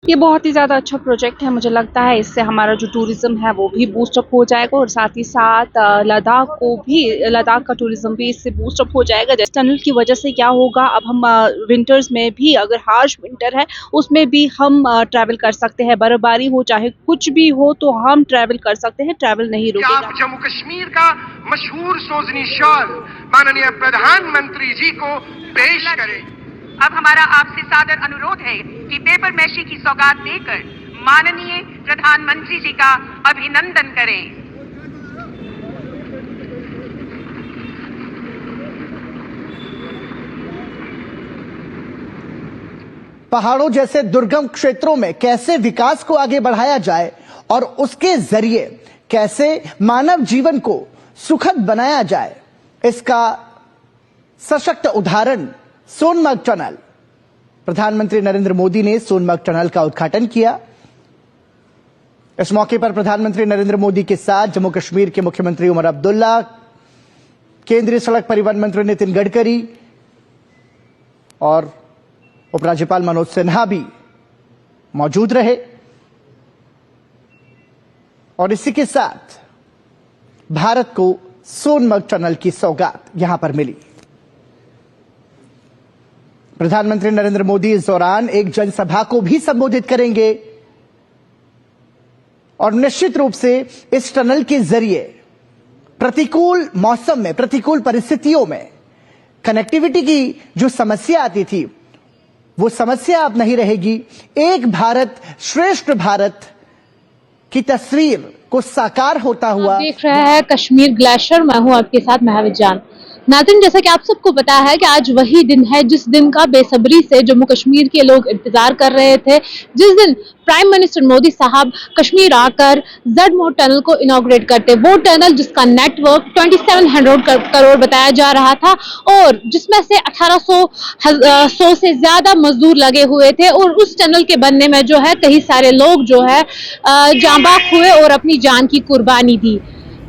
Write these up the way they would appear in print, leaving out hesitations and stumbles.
ये बहुत ही ज़्यादा अच्छा प्रोजेक्ट है। मुझे लगता है इससे हमारा जो टूरिज़्म है वो भी बूस्टअप हो जाएगा और साथ ही साथ लद्दाख का टूरिज़्म भी इससे बूस्टअप हो जाएगा। जैसे टनल की वजह से क्या होगा, अब हम विंटर्स में भी, अगर हार्श विंटर है उसमें भी हम ट्रैवल कर सकते हैं। बर्फबारी हो चाहे कुछ भी हो तो हम ट्रैवल कर सकते हैं, ट्रैवल नहीं रुकेगा। आप जम्मू कश्मीर का मशहूर सोजनी शॉल माननीय प्रधानमंत्री जी को पेश करें। अब हमारा आपसे सादर अनुरोध है कि पेपर मैशी की सौगात देकर माननीय प्रधानमंत्री जी का अभिनंदन करें। पहाड़ों जैसे दुर्गम क्षेत्रों में कैसे विकास को आगे बढ़ाया जाए और उसके जरिए कैसे मानव जीवन को सुखद बनाया जाए, इसका सशक्त उदाहरण सोनमर्ग टनल। प्रधानमंत्री नरेंद्र मोदी ने सोनमर्ग टनल का उद्घाटन किया। इस मौके पर प्रधानमंत्री नरेंद्र मोदी के साथ जम्मू कश्मीर के मुख्यमंत्री उमर अब्दुल्ला, केंद्रीय सड़क परिवहन मंत्री नितिन गडकरी और उपराज्यपाल मनोज सिन्हा भी मौजूद रहे। और इसी के साथ भारत को सोनमर्ग टनल की सौगात यहां पर मिली। प्रधानमंत्री नरेंद्र मोदी इस दौरान एक जनसभा को भी संबोधित करेंगे और निश्चित रूप से इस टनल के जरिए प्रतिकूल मौसम में, प्रतिकूल परिस्थितियों में कनेक्टिविटी की जो समस्या आती थी वो समस्या अब नहीं रहेगी। एक भारत श्रेष्ठ भारत की तस्वीर को साकार होता हुआ देख रहा है कश्मीर ग्लेशियर। मैं हूं आपके साथ महविद जान। नाज़रीन, जैसा कि आप सबको पता है कि आज वही दिन है जिस दिन का बेसब्री से जम्मू कश्मीर के लोग इंतजार कर रहे थे, जिस दिन प्राइम मिनिस्टर मोदी साहब कश्मीर आकर ज़ेड-मोड टनल को इनॉग्रेट करते। वो टनल जिसका नेटवर्क 2700 करोड़ बताया जा रहा था और जिसमें से 1800 से ज्यादा मजदूर लगे हुए थे और उस टनल के बनने में जो है कई सारे लोग जो है जांबाक हुए और अपनी जान की कुर्बानी दी।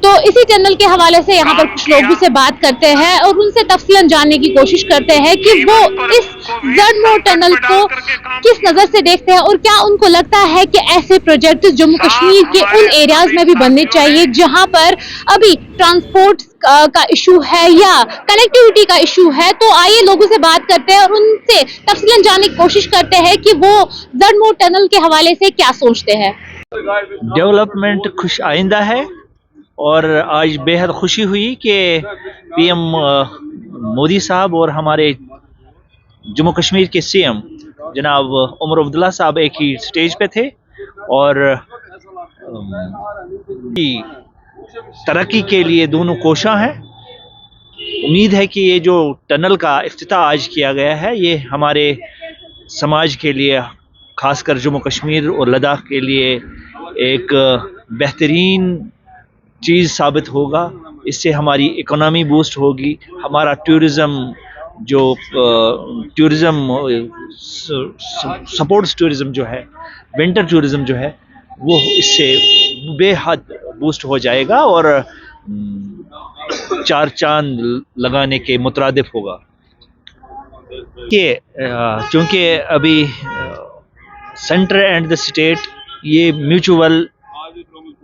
तो इसी टनल के हवाले से यहाँ पर कुछ लोगों से बात करते हैं और उनसे तफसीलन जानने की कोशिश करते हैं कि वो इस ज़ेड-मोड टनल को किस नजर से देखते हैं और क्या उनको लगता है कि ऐसे प्रोजेक्ट जम्मू कश्मीर के उन एरियाज में भी बनने चाहिए जहां पर अभी ट्रांसपोर्ट का इशू है या कनेक्टिविटी का इशू है। तो आइए लोगों से बात करते हैं और उनसे तफसीलन जानने की कोशिश करते हैं कि वो ज़ेड-मोड टनल के हवाले से क्या सोचते हैं। डेवलपमेंट खुश आइंदा है और आज बेहद खुशी हुई कि पीएम मोदी साहब और हमारे जम्मू कश्मीर के सीएम जनाब उमर अब्दुल्ला साहब एक ही स्टेज पे थे और तरक्की के लिए दोनों कोशा हैं। उम्मीद है कि ये जो टनल का इफ्तिताह आज किया गया है ये हमारे समाज के लिए, खासकर जम्मू कश्मीर और लद्दाख के लिए एक बेहतरीन चीज़ साबित होगा। इससे हमारी इकोनॉमी बूस्ट होगी, हमारा टूरिज़्म जो सपोर्ट्स टूरिज़्म जो है, विंटर टूरिज़्म जो है वो इससे बेहद बूस्ट हो जाएगा और चार चांद लगाने के मुतरादिफ होगा। क्योंकि अभी सेंटर एंड द स्टेट ये म्यूचुअल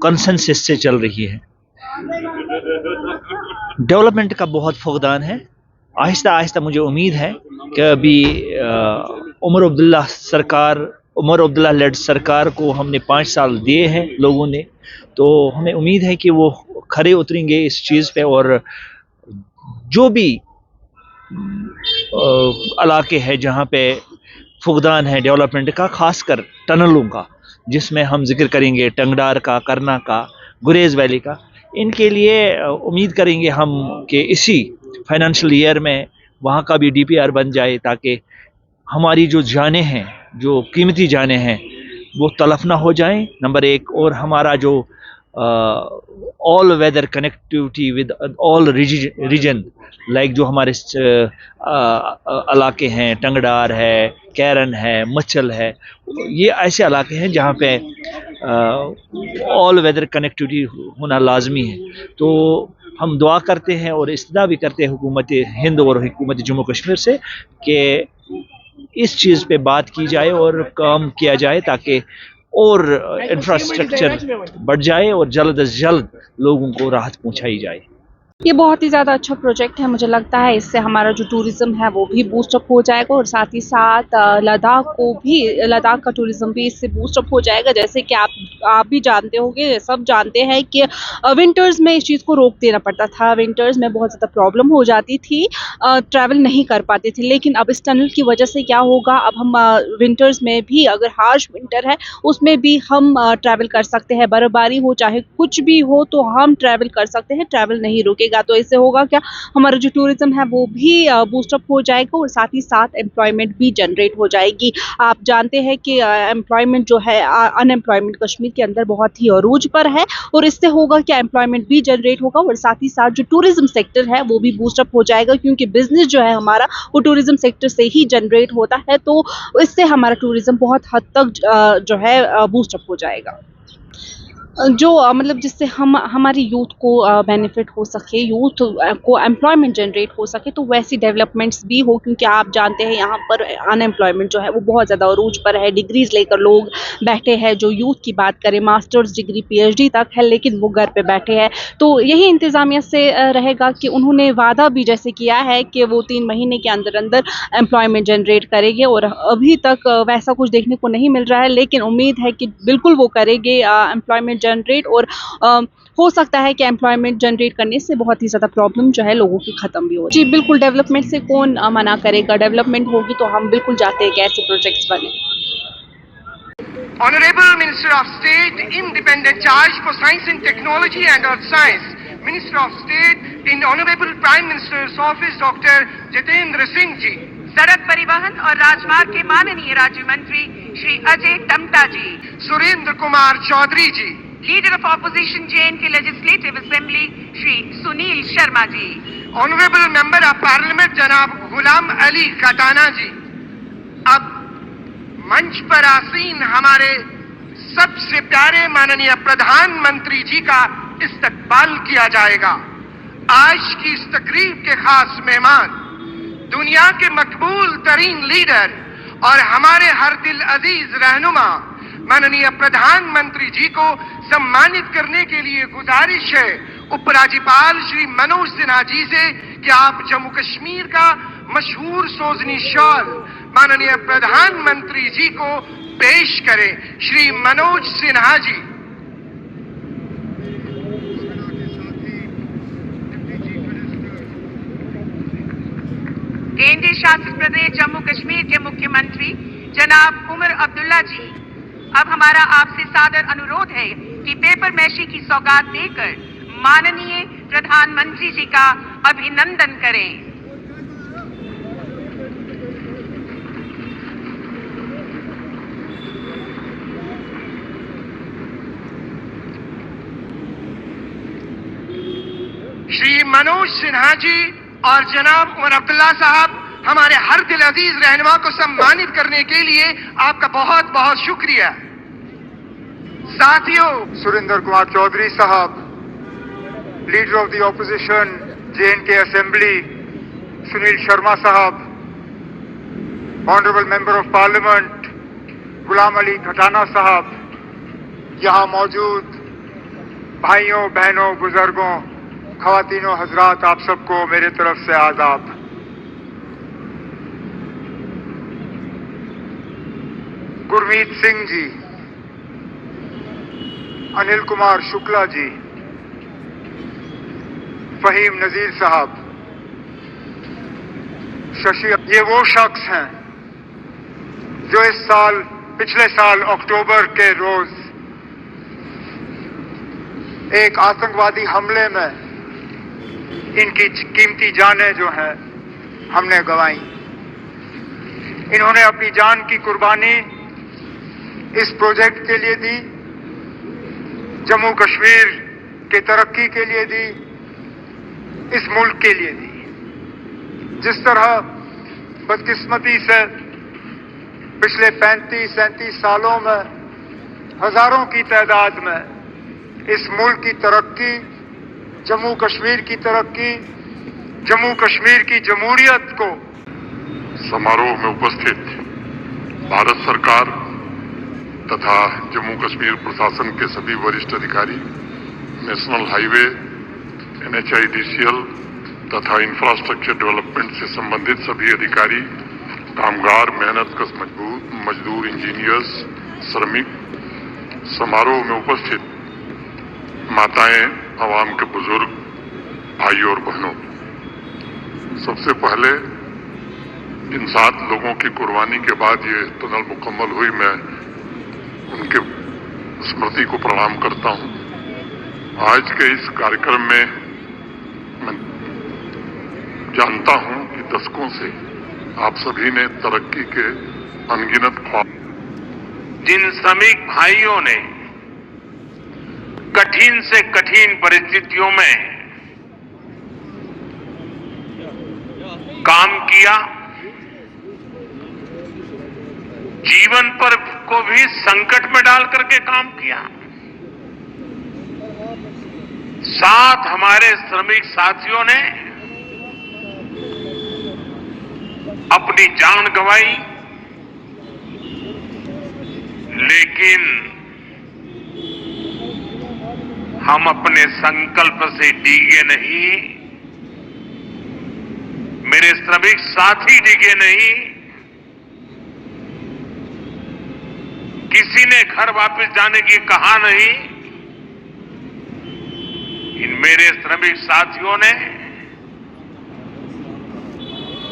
कंसेंसस से चल रही है। डेवलपमेंट का बहुत फुकदान है। आहिस्ता आहिस्ता मुझे उम्मीद है कि अभी उमर अब्दुल्ला लेड सरकार को हमने 5 साल दिए हैं लोगों ने, तो हमें उम्मीद है कि वो खरे उतरेंगे इस चीज़ पे और जो भी इलाके हैं जहाँ पे फुकदान है डेवलपमेंट का, खासकर टनलों का, जिसमें हम जिक्र करेंगे टंगडार का, करना का, गुरेज वैली का, इनके लिए उम्मीद करेंगे हम कि इसी फाइनेंशियल ईयर में वहाँ का भी डीपीआर बन जाए ताकि हमारी जो जानें हैं, जो कीमती जानें हैं वो तलफ ना हो जाएं, नंबर 1। और हमारा जो all weather connectivity with all region, like जो हमारे इलाके हैं, टंगडार है, कैरन है, मच्छल है, ये ऐसे इलाके हैं जहाँ पे ऑल वेदर कनेक्टिविटी होना लाजमी है। तो हम दुआ करते हैं और इस्तदा भी करते हैं हुकूमत हिंद और हुकूमत जम्मू कश्मीर से कि इस चीज़ पे बात की जाए और काम किया जाए ताकि और इंफ्रास्ट्रक्चर बढ़ जाए और जल्द से जल्द लोगों को राहत पहुंचाई जाए। ये बहुत ही ज़्यादा अच्छा प्रोजेक्ट है। मुझे लगता है इससे हमारा जो टूरिज़्म है वो भी बूस्टअप हो जाएगा और साथ ही साथ लद्दाख का टूरिज़्म भी इससे बूस्टअप हो जाएगा। जैसे कि आप भी जानते होंगे, सब जानते हैं कि विंटर्स में इस चीज़ को रोक देना पड़ता था। विंटर्स में बहुत ज़्यादा प्रॉब्लम हो जाती थी, ट्रैवल नहीं कर पाते थे। लेकिन अब इस टनल की वजह से क्या होगा, अब हम विंटर्स में भी, अगर हार्श विंटर है उसमें भी हम ट्रैवल कर सकते हैं। बर्फबारी हो चाहे कुछ भी हो तो हम ट्रैवल कर सकते हैं, ट्रैवल नहीं रुकेगा। तो इससे होगा क्या, हमारा जो टूरिज्म है वो भी बूस्टअप हो जाएगा और साथ ही साथ एम्प्लॉयमेंट भी जनरेट हो जाएगी। आप जानते हैं कि एम्प्लॉयमेंट जो है, अनएम्प्लॉयमेंट कश्मीर के अंदर बहुत ही अरूज पर है और इससे होगा कि एम्प्लॉयमेंट भी जनरेट होगा और साथ ही साथ जो टूरिज्म सेक्टर है वो भी बूस्टअप हो जाएगा, क्योंकि बिजनेस जो है हमारा वो टूरिज्म सेक्टर से ही जनरेट होता है। तो इससे हमारा टूरिज्म बहुत हद तक जो है बूस्टअप हो जाएगा। जो मतलब जिससे हमारी यूथ को बेनिफिट हो सके, यूथ को एम्प्लॉयमेंट जनरेट हो सके, तो वैसी डेवलपमेंट्स भी हो, क्योंकि आप जानते हैं यहाँ पर अनएम्प्लॉयमेंट जो है वो बहुत ज़्यादा अरूज पर है। डिग्रीज लेकर लोग बैठे हैं, जो यूथ की बात करें मास्टर्स डिग्री पीएचडी तक है, लेकिन वो घर पे बैठे हैं। तो यही इंतज़ामिया से रहेगा कि उन्होंने वादा भी जैसे किया है कि वो 3 महीने के अंदर अंदर एम्प्लॉयमेंट जनरेट करेंगे और अभी तक वैसा कुछ देखने को नहीं मिल रहा है, लेकिन उम्मीद है कि बिल्कुल वो करेंगे एम्प्लॉयमेंट जनरेट। और हो सकता है कि एम्प्लॉयमेंट जनरेट करने से बहुत ही ज़्यादा प्रॉब्लम जो है लोगों की ख़त्म भी हो। जी बिल्कुल, डेवलपमेंट से कौन मना करेगा। डेवलपमेंट होगी तो हम बिल्कुल चाहते हैं कि ऐसे प्रोजेक्ट्स बने। Honorable Minister of State, Independent Charge for Science and Technology and Earth Science, Minister of State in Honorable Prime Minister's Office, Dr. Jitendra Singh जी, सड़क परिवहन और राजमार्ग के माननीय राज्य मंत्री Shri Ajay Tamta ji, Surendra Kumar Chaudhary ji, leader of opposition JNK legislative assembly Shri Sunil Sharma ji, honourable member of parliament जनाब गुलाम अली खटाना जी। अब मंच पर आसीन हमारे सबसे प्यारे माननीय प्रधानमंत्री जी का इस्तकबाल किया जाएगा। आज की इस तकरीब के खास मेहमान, दुनिया के मकबूल तरीन लीडर और हमारे हर दिल अजीज रहनुमा माननीय प्रधानमंत्री जी को सम्मानित करने के लिए गुजारिश है उपराज्यपाल श्री मनोज सिन्हा जी से कि आप जम्मू कश्मीर का मशहूर सोजनी शॉल माननीय प्रधानमंत्री जी को पेश करें। श्री मनोज सिन्हा जी। केंद्रीय शासित प्रदेश जम्मू कश्मीर के मुख्यमंत्री जनाब उमर अब्दुल्ला जी, अब हमारा आपसे सादर अनुरोध है कि पेपर मैशी की सौगात देकर माननीय प्रधानमंत्री जी का अभिनंदन करें। श्री मनोज सिन्हा जी और जनाब उमर अब्दुल्ला साहब, हमारे हर दिल अजीज रहनुमा को सम्मानित करने के लिए आपका बहुत बहुत शुक्रिया। साथियों, सुरेंद्र कुमार चौधरी साहब, leader of the opposition JNK assembly Sunil Sharma साहब, honourable member of parliament Ghulam Ali Khatana साहब, यहाँ मौजूद भाइयों बहनों बुजुर्गों ख़वातीनों हजरात, आप सबको मेरे तरफ से आदाब। गुरमीत सिंह जी, अनिल कुमार शुक्ला जी, फहीम नजीर साहब, शशि, ये वो शख्स हैं जो इस साल, पिछले साल अक्टूबर के रोज एक आतंकवादी हमले में इनकी कीमती जानें जो हैं हमने गंवाई। इन्होंने अपनी जान की कुर्बानी इस प्रोजेक्ट के लिए दी, जम्मू कश्मीर के तरक्की के लिए दी, इस मुल्क के लिए दी। जिस तरह बदकिस्मती से पिछले 35-37 सालों में हजारों की तादाद में इस मुल्क की तरक्की, जम्मू कश्मीर की तरक्की, जम्मू कश्मीर की जमहूरियत को समारोह में उपस्थित भारत सरकार तथा जम्मू कश्मीर प्रशासन के सभी वरिष्ठ अधिकारी, नेशनल हाईवे, NHIDCL तथा इंफ्रास्ट्रक्चर डेवलपमेंट से संबंधित सभी अधिकारी, कामगार, मेहनतकश मजदूर, इंजीनियर्स, श्रमिक, समारोह में उपस्थित माताएं, आवाम के बुजुर्ग, भाई और बहनों, सबसे पहले इन 7 लोगों की कुर्बानी के बाद ये टनल मुकम्मल हुई, मैं उनके स्मृति को प्रणाम करता हूं। आज के इस कार्यक्रम में मैं जानता हूं कि दशकों से आप सभी ने तरक्की के अनगिनत ख्वाब, जिन श्रमिक भाइयों ने कठिन से कठिन परिस्थितियों में काम किया, जीवन पर को भी संकट में डाल करके काम किया, साथ हमारे श्रमिक साथियों ने अपनी जान गंवाई, लेकिन हम अपने संकल्प से डिगे नहीं, मेरे श्रमिक साथी डिगे नहीं, किसी ने घर वापस जाने की कहा नहीं, इन मेरे श्रमिक साथियों ने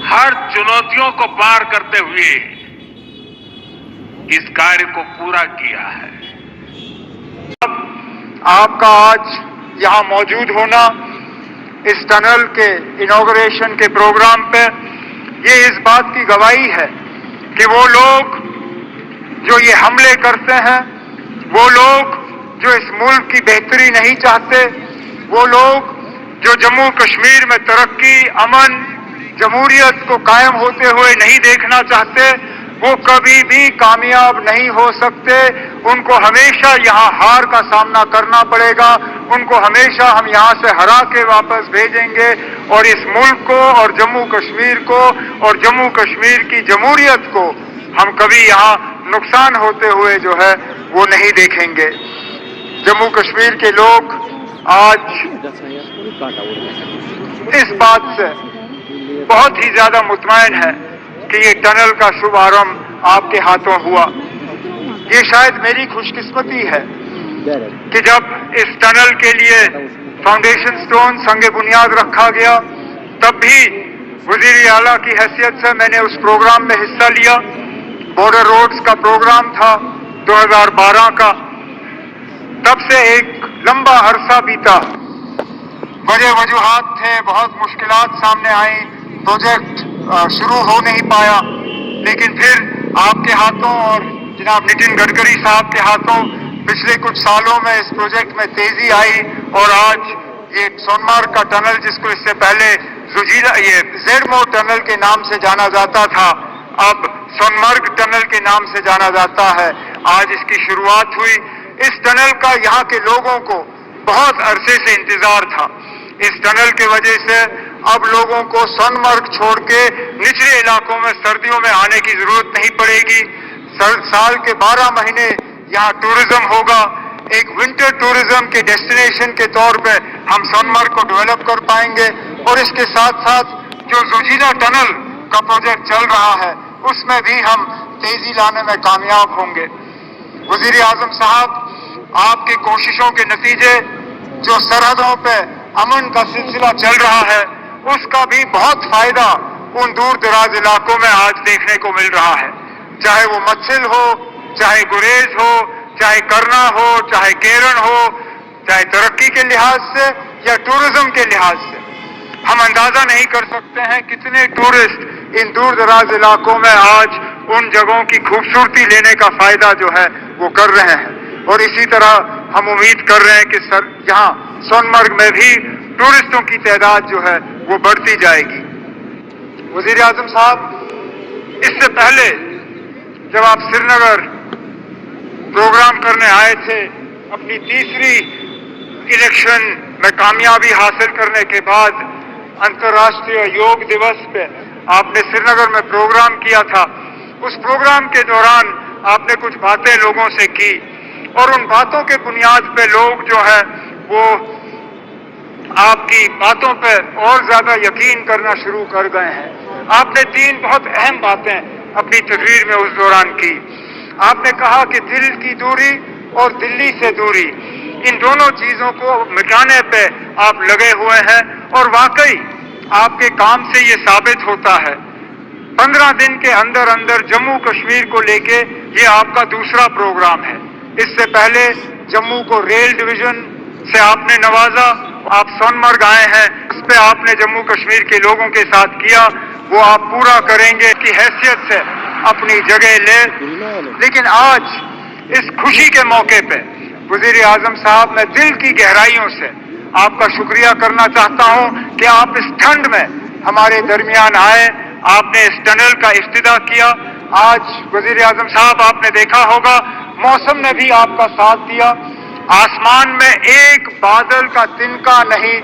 हर चुनौतियों को पार करते हुए इस कार्य को पूरा किया है। आपका आज यहाँ मौजूद होना इस टनल के इनॉग्रेशन के प्रोग्राम पे, ये इस बात की गवाही है कि वो लोग जो ये हमले करते हैं, वो लोग जो इस मुल्क की बेहतरी नहीं चाहते, वो लोग जो जम्मू कश्मीर में तरक्की, अमन, जमहूरियत को कायम होते हुए नहीं देखना चाहते, वो कभी भी कामयाब नहीं हो सकते। उनको हमेशा यहाँ हार का सामना करना पड़ेगा, उनको हमेशा हम यहाँ से हरा के वापस भेजेंगे और इस मुल्क को और जम्मू कश्मीर को और जम्मू कश्मीर की जमहूरियत को हम कभी यहाँ नुकसान होते हुए जो है वो नहीं देखेंगे। जम्मू कश्मीर के लोग आज इस बात से बहुत ही ज्यादा मुतमईन है कि ये टनल का शुभारंभ आपके हाथों हुआ। ये शायद मेरी खुशकिस्मती है कि जब इस टनल के लिए फाउंडेशन स्टोन संगे बुनियाद रखा गया, तब भी वजीर आला की हैसियत से मैंने उस प्रोग्राम में हिस्सा लिया। बॉर्डर रोड्स का प्रोग्राम था 2012 का, तब से एक लंबा अरसा बीता, वजूहात थे, बहुत मुश्किलात सामने आई, प्रोजेक्ट शुरू हो नहीं पाया, लेकिन फिर आपके हाथों और जनाब नितिन गडकरी साहब के हाथों पिछले कुछ सालों में इस प्रोजेक्ट में तेजी आई और आज ये सोनमार्ग का टनल, जिसको इससे पहले ये जेडमोर टनल के नाम से जाना जाता था, अब सोनमार्ग टनल के नाम से जाना जाता है, आज इसकी शुरुआत हुई। इस टनल का यहाँ के लोगों को बहुत अरसे से इंतजार था। इस टनल के वजह से अब लोगों को सोनमार्ग छोड़ के निचले इलाकों में सर्दियों में आने की जरूरत नहीं पड़ेगी। साल के 12 महीने यहाँ टूरिज्म होगा। एक विंटर टूरिज्म के डेस्टिनेशन के तौर पे हम सोनमार्ग को डेवलप कर पाएंगे और इसके साथ साथ जो जुजीला टनल का प्रोजेक्ट चल रहा है, उसमें भी हम तेजी लाने में कामयाब होंगे। वजीर आजम साहब, आपकी कोशिशों के नतीजे जो सरहदों पे अमन का सिलसिला चल रहा है, उसका भी बहुत फायदा उन दूर दराज इलाकों में आज देखने को मिल रहा है। चाहे वो मत्सिल हो, चाहे गुरेज हो, चाहे करना हो, चाहे केरन हो, चाहे तरक्की के लिहाज से या टूरिज्म के लिहाज से, हम अंदाजा नहीं कर सकते हैं कितने टूरिस्ट इन दूर दराज इलाकों में आज उन जगहों की खूबसूरती लेने का फायदा जो है वो कर रहे हैं। और इसी तरह हम उम्मीद कर रहे हैं कि यहाँ सोनमार्ग में भी टूरिस्टों की तादाद जो है वो बढ़ती जाएगी। वजीर आजम साहब, इससे पहले जब आप श्रीनगर प्रोग्राम करने आए थे, अपनी तीसरी इलेक्शन में कामयाबी हासिल करने के बाद अंतर्राष्ट्रीय योग दिवस पे आपने श्रीनगर में प्रोग्राम किया था। उस प्रोग्राम के दौरान आपने कुछ बातें लोगों से की और उन बातों के बुनियाद पे लोग जो है वो आपकी बातों पे और ज्यादा यकीन करना शुरू कर गए हैं। आपने 3 बहुत अहम बातें अपनी तकरीर में उस दौरान की। आपने कहा कि दिल की दूरी और दिल्ली से दूरी, इन दोनों चीजों को मिटाने पे आप लगे हुए हैं और वाकई आपके काम से ये साबित होता है। 15 दिन के अंदर अंदर जम्मू कश्मीर को लेके ये आपका दूसरा प्रोग्राम है। इससे पहले जम्मू को रेल डिवीजन से आपने नवाजा, आप सोनमर्ग आए हैं, उस पे आपने जम्मू कश्मीर के लोगों के साथ किया, वो आप पूरा करेंगे की हैसियत से अपनी जगह ले। लेकिन आज इस खुशी के मौके पे वजीर आजम साहब, मैं दिल की गहराइयों से आपका शुक्रिया करना चाहता हूं कि आप इस ठंड में हमारे दरमियान आए, आपने इस टनल का इफ्तिताह किया। आज वजीर आजम साहब, आपने देखा होगा मौसम ने भी आपका साथ दिया। आसमान में एक बादल का तिनका नहीं,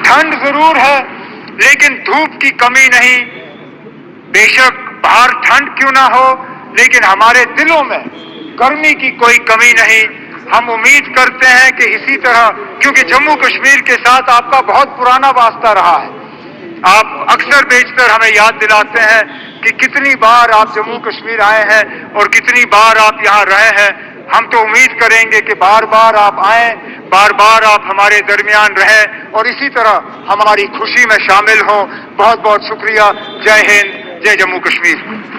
ठंड जरूर है लेकिन धूप की कमी नहीं। बेशक बाहर ठंड क्यों ना हो, लेकिन हमारे दिलों में गर्मी की कोई कमी नहीं। हम उम्मीद करते हैं कि इसी तरह, क्योंकि जम्मू कश्मीर के साथ आपका बहुत पुराना वास्ता रहा है, आप अक्सर बेशतर हमें याद दिलाते हैं कि कितनी बार आप जम्मू कश्मीर आए हैं और कितनी बार आप यहाँ रहे हैं। हम तो उम्मीद करेंगे कि बार बार आप आए, बार बार आप हमारे दरमियान रहें और इसी तरह हमारी खुशी में शामिल हों। बहुत बहुत शुक्रिया। जय हिंद, जय जम्मू कश्मीर।